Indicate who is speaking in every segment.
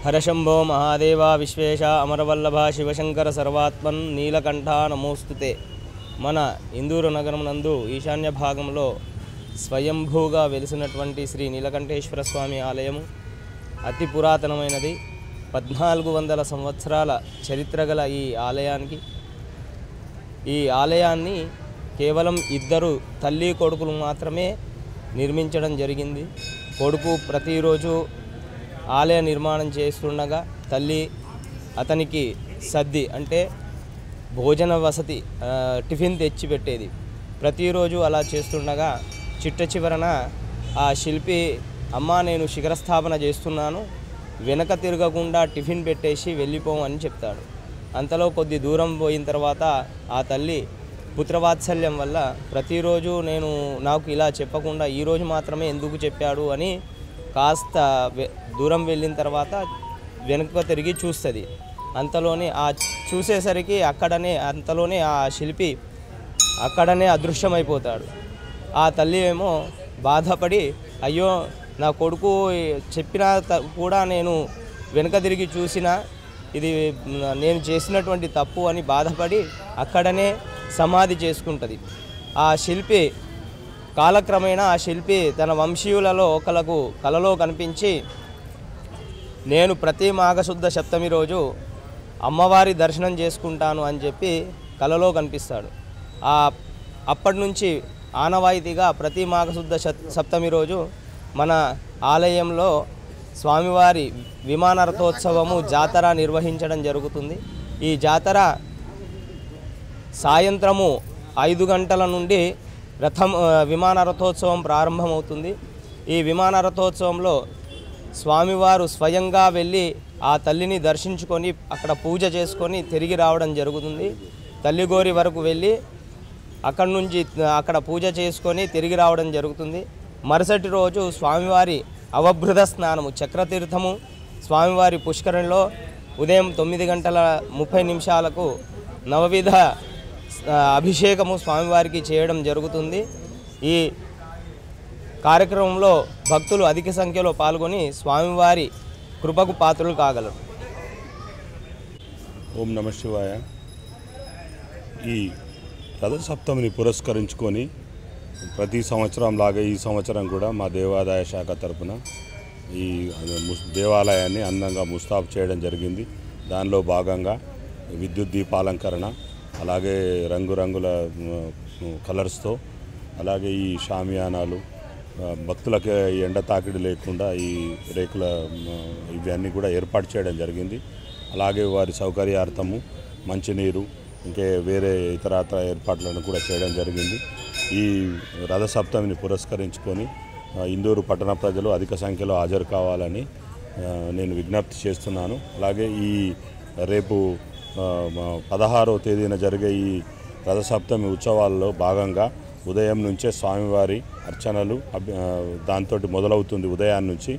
Speaker 1: हरशंभो महादेवा विश्वेश अमरवल्लभ शिवशंकर सर्वात्मन नीलकंठ नमोस्तुते। మన ఇందూరు నగరం నందు ఈశాన్య భాగంలో స్వయంభూగా వెలిసినటువంటి శ్రీ నీలకంఠేశ్వర స్వామి ఆలయం అతి పురాతనమైనది. 1400 సంవత్సరాల చరిత్ర గల ఈ ఆలయాన్ని కేవలం ఇద్దరు తల్లి కొడుకులు మాత్రమే నిర్మించడం జరిగింది. కొడుకు ప్రతిరోజు ఆలయ నిర్మాణం చేస్తుండగా తల్లి అతనికి సద్ది అంటే భోజన వసతి టిఫిన్ తెచ్చి పెట్టేది. ప్రతిరోజు అలా చేస్తుండగా చిట్ట చివరన ఆ శిల్పి అమ్మ నేను శిఖరస్థాపన చేస్తున్నాను, వెనక తిరగకుండా టిఫిన్ పెట్టేసి వెళ్ళిపోమని చెప్తాడు. అంతలో కొద్ది దూరం పోయిన తర్వాత ఆ తల్లి పుత్రవాత్సల్యం వల్ల ప్రతిరోజు నాకు ఇలా చెప్పకుండా ఈరోజు మాత్రమే ఎందుకు చెప్పాడు అని కాస్త దూరం వెళ్ళిన తర్వాత వెనక తిరిగి చూస్తుంది. అంతలోనే చూసేసరికి అంతలోనే ఆ శిల్పి అక్కడనే అదృశ్యమైపోతాడు. ఆ తల్లి ఏమో బాధపడి అయ్యో నా కొడుకు చెప్పినా కూడా నేను వెనక తిరిగి చూసినా ఇది నేను చేసినటువంటి తప్పు అని బాధపడి అక్కడనే సమాధి చేసుకుంటుంది. ఆ శిల్పి కాలక్రమేణా తన వంశీయులలో ఒకలకు కలలో కనిపించి నేను ప్రతి మాఘశుద్ధ సప్తమి రోజు అమ్మవారి దర్శనం చేసుకుంటాను అని చెప్పి కలలో కనిపిస్తాడు. అప్పటి నుంచి ఆనవాయితీగా ప్రతి మాఘశుద్ధ సప్తమి రోజు మన ఆలయంలో స్వామివారి విమాన రథోత్సవము జాతర నిర్వహించడం జరుగుతుంది. ఈ జాతర సాయంత్రము 5 గంటల నుండి విమాన రథోత్సవం ప్రారంభమవుతుంది. ఈ విమాన రథోత్సవంలో స్వామివారు స్వయంగా వెళ్ళి ఆ తల్లిని దర్శించుకొని అక్కడ పూజ చేసుకొని తిరిగి రావడం జరుగుతుంది. తల్లిగోరి వరకు వెళ్ళి అక్కడ పూజ చేసుకొని తిరిగి రావడం జరుగుతుంది. మరుసటి రోజు స్వామివారి అవభృత స్నానము చక్రతీర్థము స్వామివారి పుష్కరంలో ఉదయం 9:30 నవవిధ అభిషేకము స్వామివారికి చేయడం జరుగుతుంది. ఈ కార్యక్రమంలో భక్తులు అధిక సంఖ్యలో పాల్గొని స్వామివారి కృపకు పాత్రలు కాగలరు.
Speaker 2: ఓం నమ శివాయ. ఈ రథసప్తమిని పురస్కరించుకొని ప్రతి సంవత్సరం లాగా ఈ సంవత్సరం కూడా మా దేవాదాయ శాఖ తరపున ఈ దేవాలయాన్ని అందంగా ముస్తాబు చేయడం జరిగింది. దానిలో భాగంగా విద్యుత్ దీపాలంకరణ, అలాగే రంగురంగుల కలర్స్తో, అలాగే ఈ షామియానాలు, భక్తులకి ఎండ తాకిడి లేకుండా ఈ రేకుల ఇవన్నీ కూడా ఏర్పాటు చేయడం జరిగింది. అలాగే వారి సౌకర్యార్థము మంచినీరు, ఇంకే వేరే ఇతరత్ర ఏర్పాట్లను కూడా చేయడం జరిగింది. ఈ రథసప్తమిని పురస్కరించుకొని ఇందూరు పట్టణ ప్రజలు అధిక సంఖ్యలో హాజరు కావాలని నేను విజ్ఞప్తి చేస్తున్నాను. అలాగే ఈ రేపు 16వ తేదీన జరిగే ఈ రథసప్తమి ఉత్సవాల్లో భాగంగా ఉదయం నుంచే స్వామివారి అర్చనలు దాంతో మొదలవుతుంది. ఉదయాన్ని నుంచి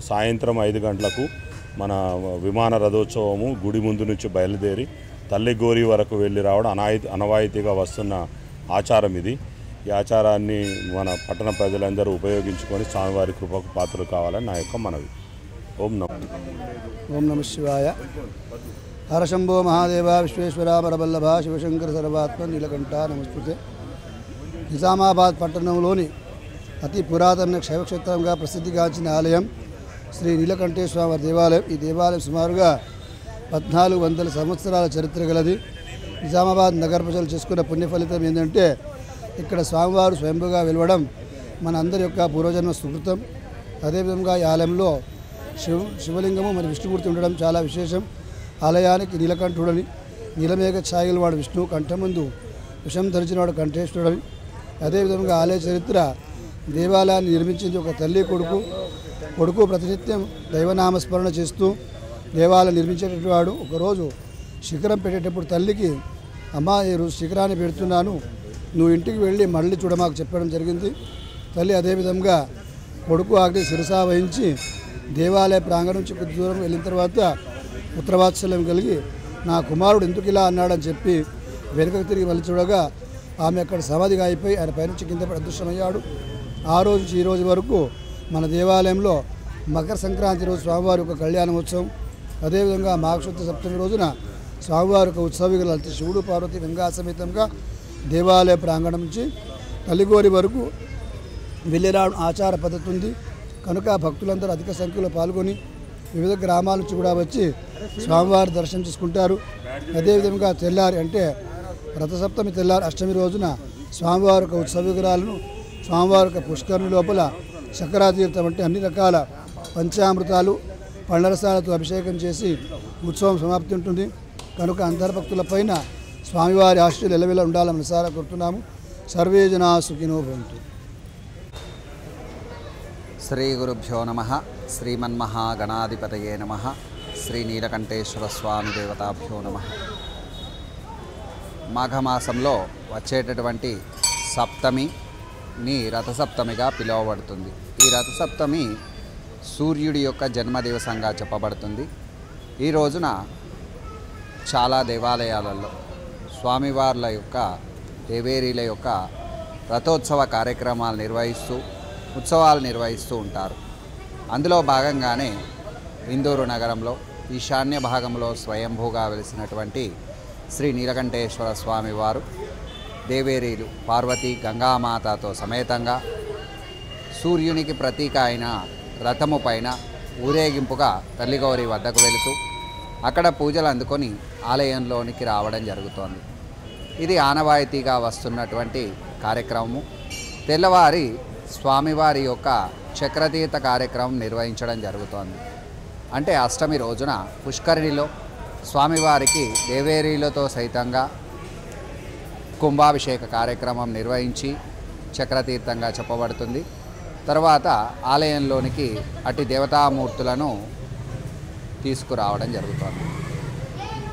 Speaker 2: సాయంత్రం 5 గంటలకు మన విమాన రథోత్సవము గుడి ముందు నుంచి బయలుదేరి తల్లిగోరి వరకు వెళ్ళి రావడం అనవాయితీగా వస్తున్న ఆచారం ఇది. ఈ ఆచారాన్ని మన పట్టణ ప్రజలందరూ ఉపయోగించుకొని స్వామివారి కృపకు పాత్రలు కావాలని నా యొక్క మనవి. ఓం
Speaker 3: నమ శివాయ. హరశంభో మహాదేవ విశ్వేశ్వర పరబల్లభ శివశంకర సర్వాత్మ నీలకంఠ నమస్తుతే. నిజామాబాద్ పట్టణంలోని అతి పురాతన శైవక్షేత్రంగా ప్రసిద్ధిగాంచిన ఆలయం శ్రీ నీలకంఠేశ్వర దేవాలయం. ఈ దేవాలయం సుమారుగా 1400 సంవత్సరాల చరిత్ర గలది. నిజామాబాద్ నగర ప్రజలు చేసుకున్న పుణ్యఫలితం ఏంటంటే ఇక్కడ స్వామివారు స్వయంభుగా వెలవడం మన అందరి యొక్క పూర్వజన్మ సుకృతం. అదేవిధంగా ఈ ఆలయంలో శివలింగము మరియు విష్ణుమూర్తి ఉండడం చాలా విశేషం. ఆలయానికి నీలకంఠుడని, నీలమేఘ ఛాయలు వాడు విష్ణువు, కంఠముందు విషం ధరించినవాడు కంఠేశ్వరుడని. అదేవిధంగా ఆలయ చరిత్ర దేవాలయాన్ని నిర్మించింది ఒక తల్లి కొడుకు ప్రతినిత్యం దైవనామస్మరణ చేస్తూ దేవాలయం నిర్మించేటటువంటి వాడు. ఒకరోజు శిఖరం పెట్టేటప్పుడు తల్లికి, అమ్మ ఈరోజు శిఖరాన్ని పెడుతున్నాను, నువ్వు ఇంటికి వెళ్ళి మళ్ళీ చూడమాకు చెప్పడం జరిగింది. తల్లి అదేవిధంగా కొడుకు ఆగ్ని శిరసా వహించి దేవాలయ ప్రాంగణం నుంచి కొద్ది దూరం వెళ్ళిన తర్వాత పుత్రవాత్సల్యం కలిగి నా కుమారుడు ఎందుకు ఇలా అన్నాడని చెప్పి వెనుకకు తిరిగి మళ్ళీ చూడగా ఆమె అక్కడ సమాధిగా అయిపోయి ఆయన పైనుంచి కింద పడి అదృశ్యమయ్యాడు. ఆ రోజు నుంచి ఈ రోజు వరకు మన దేవాలయంలో మకర సంక్రాంతి రోజు స్వామివారి యొక్క కళ్యాణోత్సవం, అదేవిధంగా మాఘశుద్ధ సప్తమి రోజున స్వామివారి యొక్క ఉత్సవికులు లలిత శివుడు పార్వతి గంగా సమేతంగా దేవాలయ ప్రాంగణం నుంచి తల్లిగోరి వరకు వెళ్ళిరావడం ఆచార పద్ధతి ఉంది. కనుక భక్తులందరూ అధిక సంఖ్యలో పాల్గొని వివిధ గ్రామాల నుంచి కూడా వచ్చి స్వామివారి దర్శనం చేసుకుంటారు. అదేవిధంగా తెల్లారి అంటే రథసప్తమి తెల్లారి అష్టమి రోజున స్వామివారి యొక్క ఉత్సవ విగ్రహాలను స్వామివారి యొక్క పుష్కరిణి లోపల చక్రాతీర్థం అంటే అన్ని రకాల పంచామృతాలు పళ్ళరసాలతో అభిషేకం చేసి ఉత్సవం సమాప్తి ఉంటుంది. కనుక అంతర్భక్తులపైన స్వామివారి ఆశీస్సులు ఎలవెల ఉండాలని మనసారా కోరుతున్నాము. సర్వే జనా సుఖినో భవంతు.
Speaker 4: శ్రీ గురుభ్యో నమః. శ్రీమన్మహాగణాధిపతయే నమః. శ్రీ నీలకంఠేశ్వర స్వామి దేవతాభ్యో నమః. మాఘమాసంలో వచ్చేటటువంటి సప్తమిని రథసప్తమిగా పిలువబడుతుంది. ఈ రథసప్తమి సూర్యుడి యొక్క జన్మదివసంగా చెప్పబడుతుంది. ఈ రోజున చాలా దేవాలయాలలో స్వామివార్ల యొక్క దేవేరీల యొక్క రథోత్సవ కార్యక్రమాలు నిర్వహిస్తూ ఉత్సవాలు నిర్వహిస్తూ ఉంటారు. అందులో భాగంగానే ఇందూరు నగరంలో ఈశాన్య భాగంలో స్వయంభూగా వెలిసినటువంటి శ్రీ నీలకంఠేశ్వర స్వామివారు దేవేరీలు పార్వతి గంగామాతతో సమేతంగా సూర్యునికి ప్రతీక అయిన రథము పైన ఊరేగింపుగా తల్లిగౌరి వద్దకు వెళుతూ అక్కడ పూజలు అందుకొని ఆలయంలోనికి రావడం జరుగుతోంది. ఇది ఆనవాయితీగా వస్తున్నటువంటి కార్యక్రమము. తెల్లవారి స్వామివారి యొక్క చక్రతీర్థ కార్యక్రమం నిర్వహించడం జరుగుతోంది. అంటే అష్టమి రోజున పుష్కరిణిలో స్వామివారికి దేవేరీలతో సైతంగా కుంభాభిషేక కార్యక్రమం నిర్వహించి చక్రతీర్థంగా చెప్పబడుతుంది. తర్వాత ఆలయంలోనికి అటు దేవతామూర్తులను తీసుకురావడం జరుగుతుంది.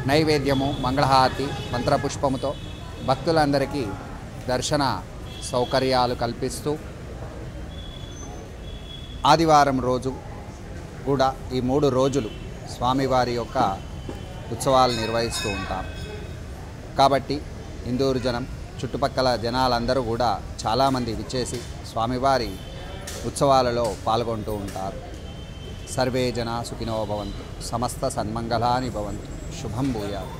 Speaker 4: నైవేద్యము, మంగళహారతి, మంత్రపుష్పముతో భక్తులందరికీ దర్శన సౌకర్యాలు కల్పిస్తూ ఆదివారం రోజు కూడా ఈ 3 రోజులు స్వామివారి యొక్క ఉత్సవాలు నిర్వహిస్తూ ఉంటాం. కాబట్టి ఇందూరు జనం, చుట్టుపక్కల జనాలందరూ కూడా చాలామంది విచ్చేసి స్వామివారి ఉత్సవాలలో పాల్గొంటూ ఉంటారు. సర్వే జనా సుఖినో భవంతు, సమస్త సన్మంగళాని భవంతు, శుభం భూయాత్.